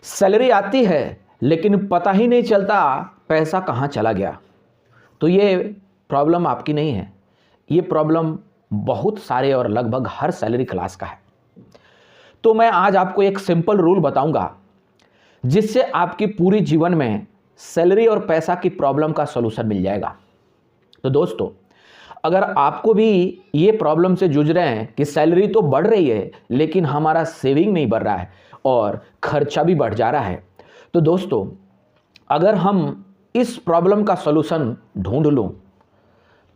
Salary आती है लेकिन पता ही नहीं चलता पैसा कहाँ चला गया। तो ये प्रॉब्लम आपकी नहीं है, ये प्रॉब्लम बहुत सारे और लगभग हर सैलरी क्लास का है। तो मैं आज आपको एक सिंपल रूल बताऊंगा जिससे आपकी पूरी जीवन में सैलरी और पैसा की प्रॉब्लम का सलूशन मिल जाएगा। तो दोस्तों, अगर आपको भी ये प्रॉब्लम से जूझ रहे हैं कि सैलरी तो बढ़ रही है लेकिन हमारा सेविंग नहीं बढ़ रहा है और खर्चा भी बढ़ जा रहा है, तो दोस्तों अगर हम इस प्रॉब्लम का सलूशन ढूंढ लूँ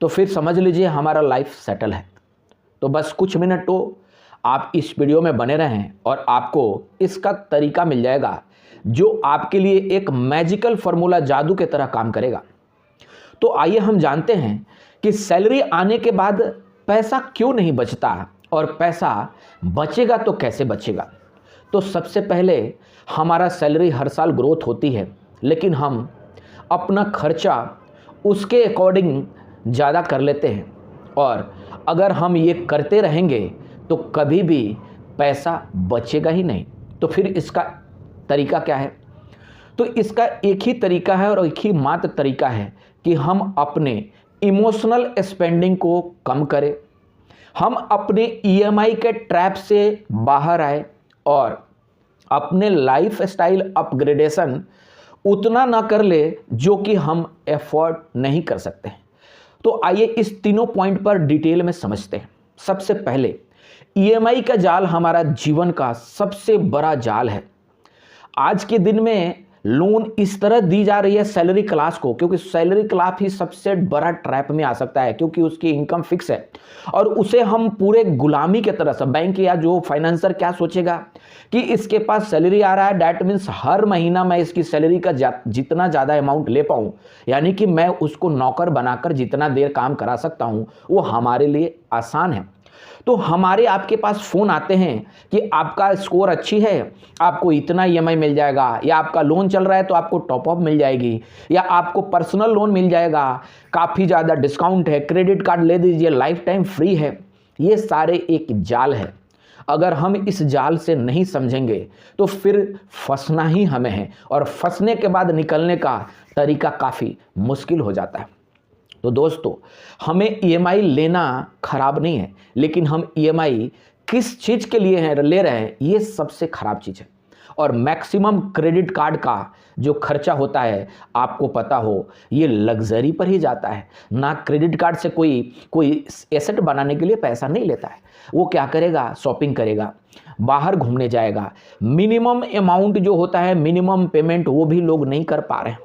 तो फिर समझ लीजिए हमारा लाइफ सेटल है। तो बस कुछ मिनट तो आप इस वीडियो में बने रहें और आपको इसका तरीका मिल जाएगा जो आपके लिए एक मैजिकल फार्मूला जादू के तरह काम करेगा। तो आइए हम जानते हैं कि सैलरी आने के बाद पैसा क्यों नहीं बचता और पैसा बचेगा तो कैसे बचेगा। तो सबसे पहले हमारा सैलरी हर साल ग्रोथ होती है लेकिन हम अपना खर्चा उसके अकॉर्डिंग ज़्यादा कर लेते हैं और अगर हम ये करते रहेंगे तो कभी भी पैसा बचेगा ही नहीं। तो फिर इसका तरीका क्या है? तो इसका एक ही तरीका है और एक ही मात्र तरीका है कि हम अपने इमोशनल स्पेंडिंग को कम करें, हम अपने ईएमआई के ट्रैप से बाहर आए और अपने लाइफ स्टाइल अपग्रेडेशन उतना ना कर ले जो कि हम एफोर्ड नहीं कर सकते। तो आइए इस तीनों पॉइंट पर डिटेल में समझते हैं। सबसे पहले, ईएमआई का जाल हमारा जीवन का सबसे बड़ा जाल है। आज के दिन में लोन इस तरह दी जा रही है सैलरी क्लास को, क्योंकि सैलरी क्लास ही सबसे बड़ा ट्रैप में आ सकता है क्योंकि उसकी इनकम फिक्स है और उसे हम पूरे गुलामी के तरह से, बैंक या जो फाइनेंसर क्या सोचेगा कि इसके पास सैलरी आ रहा है, डैट मीन्स हर महीना मैं इसकी सैलरी का जितना ज़्यादा अमाउंट ले पाऊँ, यानी कि मैं उसको नौकर बनाकर जितना देर काम करा सकता हूँ वो हमारे लिए आसान है। तो हमारे आपके पास फ़ोन आते हैं कि आपका स्कोर अच्छी है, आपको इतना ईएमआई मिल जाएगा, या आपका लोन चल रहा है तो आपको टॉपअप मिल जाएगी, या आपको पर्सनल लोन मिल जाएगा, काफ़ी ज़्यादा डिस्काउंट है, क्रेडिट कार्ड ले दीजिए, लाइफ टाइम फ्री है। ये सारे एक जाल है। अगर हम इस जाल से नहीं समझेंगे तो फिर फंसना ही हमें है और फंसने के बाद निकलने का तरीका काफ़ी मुश्किल हो जाता है। तो दोस्तों, हमें ईएमआई लेना खराब नहीं है, लेकिन हम ईएमआई किस चीज़ के लिए ले रहे हैं ये सबसे खराब चीज़ है। और मैक्सिमम क्रेडिट कार्ड का जो खर्चा होता है आपको पता हो, ये लग्जरी पर ही जाता है ना। क्रेडिट कार्ड से कोई एसेट बनाने के लिए पैसा नहीं लेता है। वो क्या करेगा? शॉपिंग करेगा, बाहर घूमने जाएगा। मिनिमम अमाउंट जो होता है, मिनिमम पेमेंट, वो भी लोग नहीं कर पा रहे हैं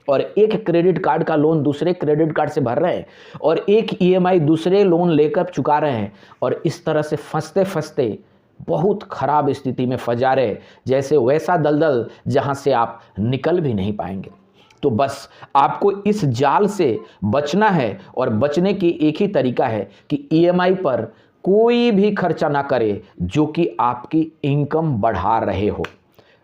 और एक क्रेडिट कार्ड का लोन दूसरे क्रेडिट कार्ड से भर रहे हैं और एक ईएमआई दूसरे लोन लेकर चुका रहे हैं और इस तरह से फंसते फंसते बहुत खराब स्थिति में फंस जा रहे हैं, जैसे वैसा दलदल जहां से आप निकल भी नहीं पाएंगे। तो बस आपको इस जाल से बचना है और बचने की एक ही तरीका है कि ईएमआई पर कोई भी खर्चा ना करे जो कि आपकी इनकम बढ़ा रहे हो।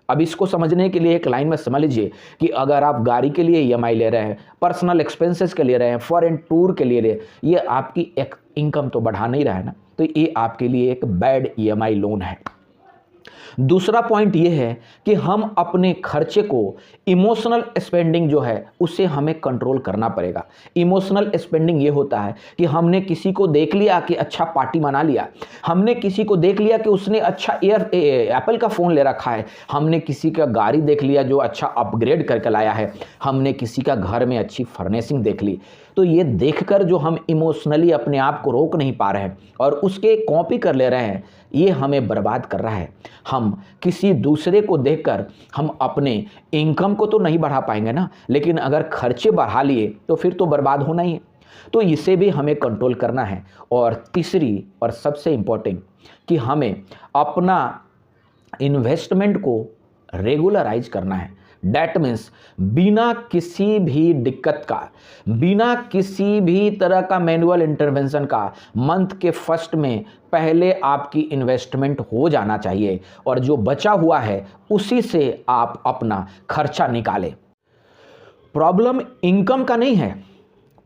अब इसको समझने के लिए एक लाइन में समझ लीजिए कि अगर आप गाड़ी के लिए ईएमआई ले रहे हैं, पर्सनल एक्सपेंसेस के लिए रहे हैं, फॉरेन टूर के लिए ये आपकी एक इनकम तो बढ़ा नहीं रहा है ना, तो ये आपके लिए एक बैड ईएमआई लोन है। दूसरा पॉइंट ये है कि हम अपने खर्चे को, इमोशनल स्पेंडिंग जो है उसे हमें कंट्रोल करना पड़ेगा। इमोशनल स्पेंडिंग ये होता है कि हमने किसी को देख लिया कि अच्छा पार्टी मना लिया, हमने किसी को देख लिया कि उसने अच्छा एप्पल का फ़ोन ले रखा है, हमने किसी का गाड़ी देख लिया जो अच्छा अपग्रेड करके लाया है, हमने किसी का घर में अच्छी फर्निशिंग देख ली। तो ये देखकर जो हम इमोशनली अपने आप को रोक नहीं पा रहे हैं और उसके कॉपी कर ले रहे हैं, ये हमें बर्बाद कर रहा है। हम किसी दूसरे को देखकर हम अपने इनकम को तो नहीं बढ़ा पाएंगे ना, लेकिन अगर खर्चे बढ़ा लिए तो फिर तो बर्बाद होना ही है। तो इसे भी हमें कंट्रोल करना है। और तीसरी और सबसे इम्पोर्टेंट कि हमें अपना इन्वेस्टमेंट को रेगुलराइज करना है। डैट मीन्स बिना किसी भी दिक्कत का, बिना किसी भी तरह का मैनुअल इंटरवेंशन का मंथ के फर्स्ट में पहले आपकी इन्वेस्टमेंट हो जाना चाहिए और जो बचा हुआ है उसी से आप अपना खर्चा निकालें। प्रॉब्लम इनकम का नहीं है,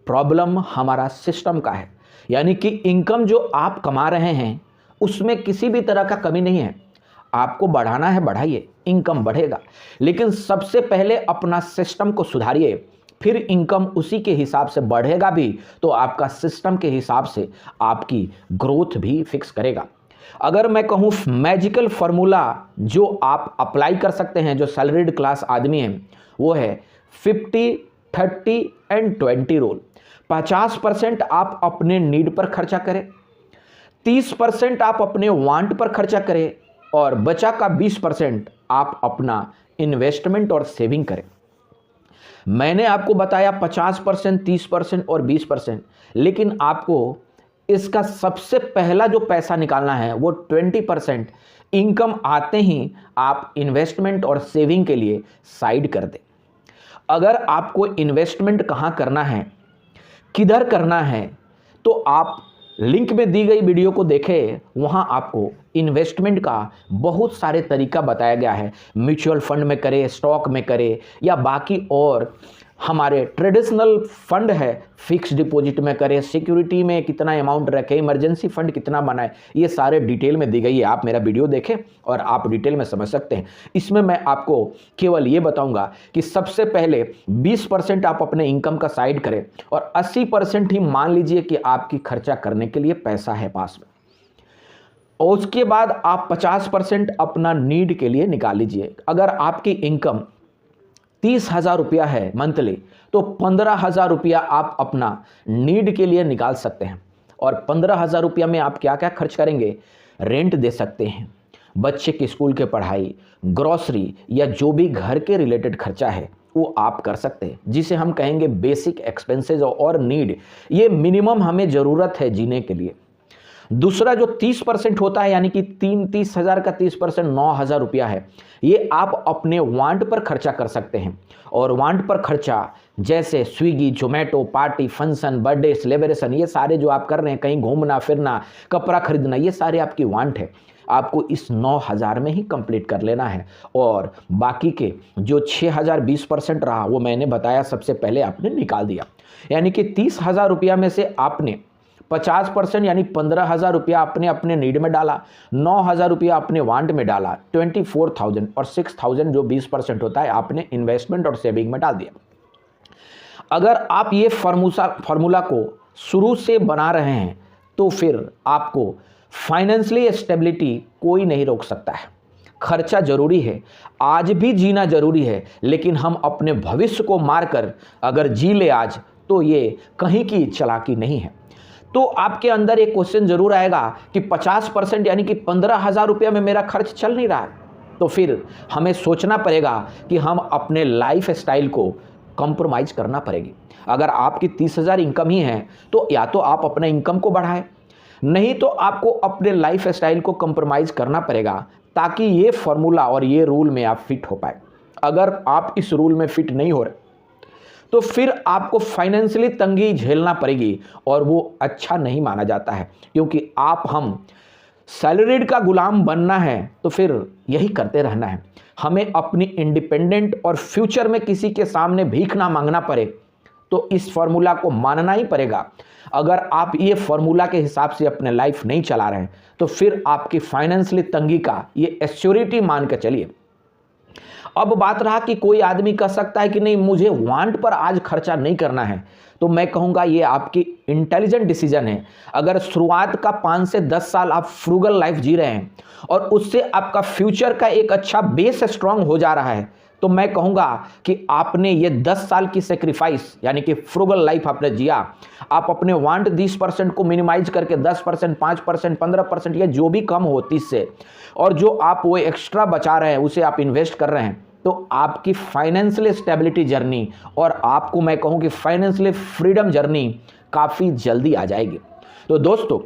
प्रॉब्लम हमारा सिस्टम का है। यानी कि इनकम जो आप कमा रहे हैं उसमें किसी भी तरह का कमी नहीं है। आपको बढ़ाना है बढ़ाइए, इनकम बढ़ेगा, लेकिन सबसे पहले अपना सिस्टम को सुधारिए, फिर इनकम उसी के हिसाब से बढ़ेगा भी तो आपका सिस्टम के हिसाब से आपकी ग्रोथ भी फिक्स करेगा। अगर मैं कहूँ मैजिकल फार्मूला जो आप अप्लाई कर सकते हैं, जो सैलरीड क्लास आदमी हैं, वो है 50, 30 एंड 20 रूल। 50% आप अपने नीड पर खर्चा करें, 30% आप अपने वांट पर खर्चा करें और बचा का 20% आप अपना इन्वेस्टमेंट और सेविंग करें। मैंने आपको बताया 50%, 30% और 20%, लेकिन आपको इसका सबसे पहला जो पैसा निकालना है वो 20% इनकम आते ही आप इन्वेस्टमेंट और सेविंग के लिए साइड कर दें। अगर आपको इन्वेस्टमेंट कहाँ करना है, किधर करना है, तो आप लिंक में दी गई वीडियो को देखें, वहां आपको इन्वेस्टमेंट का बहुत सारे तरीका बताया गया है। म्यूचुअल फंड में करें, स्टॉक में करें, या बाकी और हमारे ट्रेडिशनल फंड है फिक्स डिपॉजिट में करें, सिक्योरिटी में कितना अमाउंट रखें, इमरजेंसी फंड कितना बनाए, ये सारे डिटेल में दी गई है। आप मेरा वीडियो देखें और आप डिटेल में समझ सकते हैं। इसमें मैं आपको केवल ये बताऊंगा कि सबसे पहले 20% आप अपने इनकम का साइड करें और 80% ही मान लीजिए कि आपकी खर्चा करने के लिए पैसा है पास में, और उसके बाद आप 50% अपना नीड के लिए निकाल लीजिए। अगर आपकी इनकम 30,000 रुपया है मंथली, तो 15,000 रुपया आप अपना नीड के लिए निकाल सकते हैं। और 15,000 रुपया में आप क्या क्या खर्च करेंगे? रेंट दे सकते हैं, बच्चे की स्कूल के पढ़ाई, ग्रोसरी या जो भी घर के रिलेटेड खर्चा है वो आप कर सकते हैं, जिसे हम कहेंगे बेसिक एक्सपेंसेस और नीड। ये मिनिमम हमें ज़रूरत है जीने के लिए। दूसरा जो 30% होता है, यानी कि 30,000 का 30% 9,000 रुपया है, ये आप अपने वांट पर खर्चा कर सकते हैं। और वांट पर खर्चा जैसे Swiggy, Zomato, party, function, birthday, celebration, ये सारे जो आप कर रहे हैं, कहीं घूमना फिरना, कपड़ा खरीदना, ये सारे आपकी वांट है। आपको इस 9,000 में ही कंप्लीट कर लेना है। और बाकी के जो 6,000 20% रहा, वो मैंने बताया सबसे पहले आपने निकाल दिया। यानी कि 30,000 रुपया में से आपने 50% यानी 15,000 रुपया आपने अपने नीड में डाला, 9,000 रुपया अपने वांट में डाला, 24,000 और 6,000 जो 20% होता है आपने इन्वेस्टमेंट और सेविंग में डाल दिया। अगर आप ये फार्मूला को शुरू से बना रहे हैं तो फिर आपको फाइनेंशियली स्टेबिलिटी कोई नहीं रोक सकता है। खर्चा जरूरी है, आज भी जीना जरूरी है, लेकिन हम अपने भविष्य को मारकर अगर जी ले आज, तो ये कहीं की चालाकी नहीं है। तो आपके अंदर एक क्वेश्चन जरूर आएगा कि 50% यानी कि 15,000 रुपया में मेरा खर्च चल नहीं रहा है, तो फिर हमें सोचना पड़ेगा कि हम अपने लाइफ स्टाइल को कॉम्प्रोमाइज़ करना पड़ेगी। अगर आपकी 30,000 इनकम ही है तो या तो आप अपने इनकम को बढ़ाएं, नहीं तो आपको अपने लाइफ स्टाइल को कॉम्प्रोमाइज़ करना पड़ेगा, ताकि ये फार्मूला और ये रूल में आप फिट हो पाए। अगर आप इस रूल में फिट नहीं हो रहे तो फिर आपको फाइनेंशियली तंगी झेलना पड़ेगी, और वो अच्छा नहीं माना जाता है, क्योंकि हम सैलरीड का गुलाम बनना है तो फिर यही करते रहना है। हमें अपनी इंडिपेंडेंट और फ्यूचर में किसी के सामने भीख ना मांगना पड़े, तो इस फार्मूला को मानना ही पड़ेगा। अगर आप ये फार्मूला के हिसाब से अपने लाइफ नहीं चला रहे हैं तो फिर आपकी फाइनेंशियली तंगी का ये एश्योरिटी मान के चलिए। अब बात रहा कि कोई आदमी कह सकता है कि नहीं, मुझे वांट पर आज खर्चा नहीं करना है, तो मैं कहूँगा ये आपकी इंटेलिजेंट डिसीजन है। अगर शुरुआत का 5 से 10 साल आप फ्रूगल लाइफ जी रहे हैं और उससे आपका फ्यूचर का एक अच्छा बेस स्ट्रांग हो जा रहा है, तो मैं कहूँगा कि आपने ये 10 साल की सेक्रीफाइस यानी कि फ्रूगल लाइफ आपने जिया। आप अपने वांट 20% को मिनिमाइज करके 10%, 5%, 15% या जो भी कम हो 30 से, और जो आप वो एक्स्ट्रा बचा रहे हैं उसे आप इन्वेस्ट कर रहे हैं, तो आपकी फाइनेंशियल स्टेबिलिटी जर्नी और आपको मैं कहूँ कि फाइनेंशियल फ्रीडम जर्नी काफ़ी जल्दी आ जाएगी। तो दोस्तों,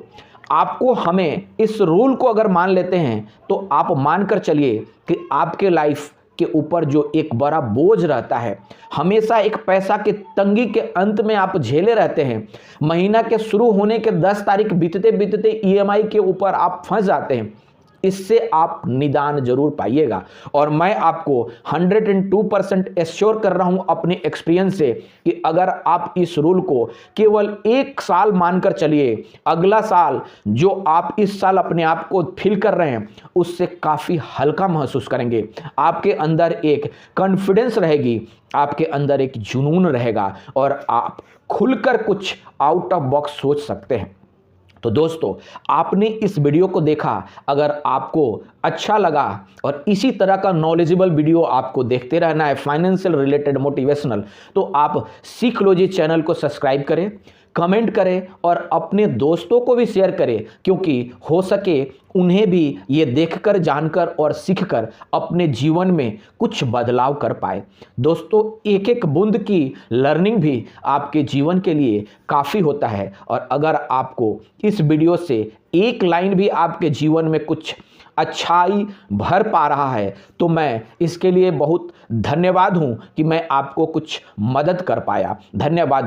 आपको हमें इस रूल को अगर मान लेते हैं तो आप मानकर चलिए कि आपके लाइफ के ऊपर जो एक बड़ा बोझ रहता है, हमेशा एक पैसा के तंगी के अंत में आप झेले रहते हैं, महीना के शुरू होने के 10 तारीख बीतते बीतते EMI के ऊपर आप फंस जाते हैं, इससे आप निदान जरूर पाइएगा। और मैं आपको 102% एश्योर कर रहा हूं अपने एक्सपीरियंस से कि अगर आप इस रूल को केवल 1 साल मानकर चलिए, अगला साल जो आप इस साल अपने आप को फील कर रहे हैं उससे काफी हल्का महसूस करेंगे। आपके अंदर एक कॉन्फिडेंस रहेगी, आपके अंदर एक जुनून रहेगा और आप खुलकर कुछ आउट ऑफ बॉक्स सोच सकते हैं। तो दोस्तों, आपने इस वीडियो को देखा, अगर आपको अच्छा लगा और इसी तरह का नॉलेजेबल वीडियो आपको देखते रहना है फाइनेंशियल रिलेटेड मोटिवेशनल, तो आप सीखलोजी चैनल को सब्सक्राइब करें, कमेंट करें और अपने दोस्तों को भी शेयर करें, क्योंकि हो सके उन्हें भी ये देखकर, जानकर और सीखकर अपने जीवन में कुछ बदलाव कर पाए। दोस्तों, एक एक बूंद की लर्निंग भी आपके जीवन के लिए काफ़ी होता है और अगर आपको इस वीडियो से एक लाइन भी आपके जीवन में कुछ अच्छाई भर पा रहा है तो मैं इसके लिए बहुत धन्यवाद हूं कि मैं आपको कुछ मदद कर पाया। धन्यवाद।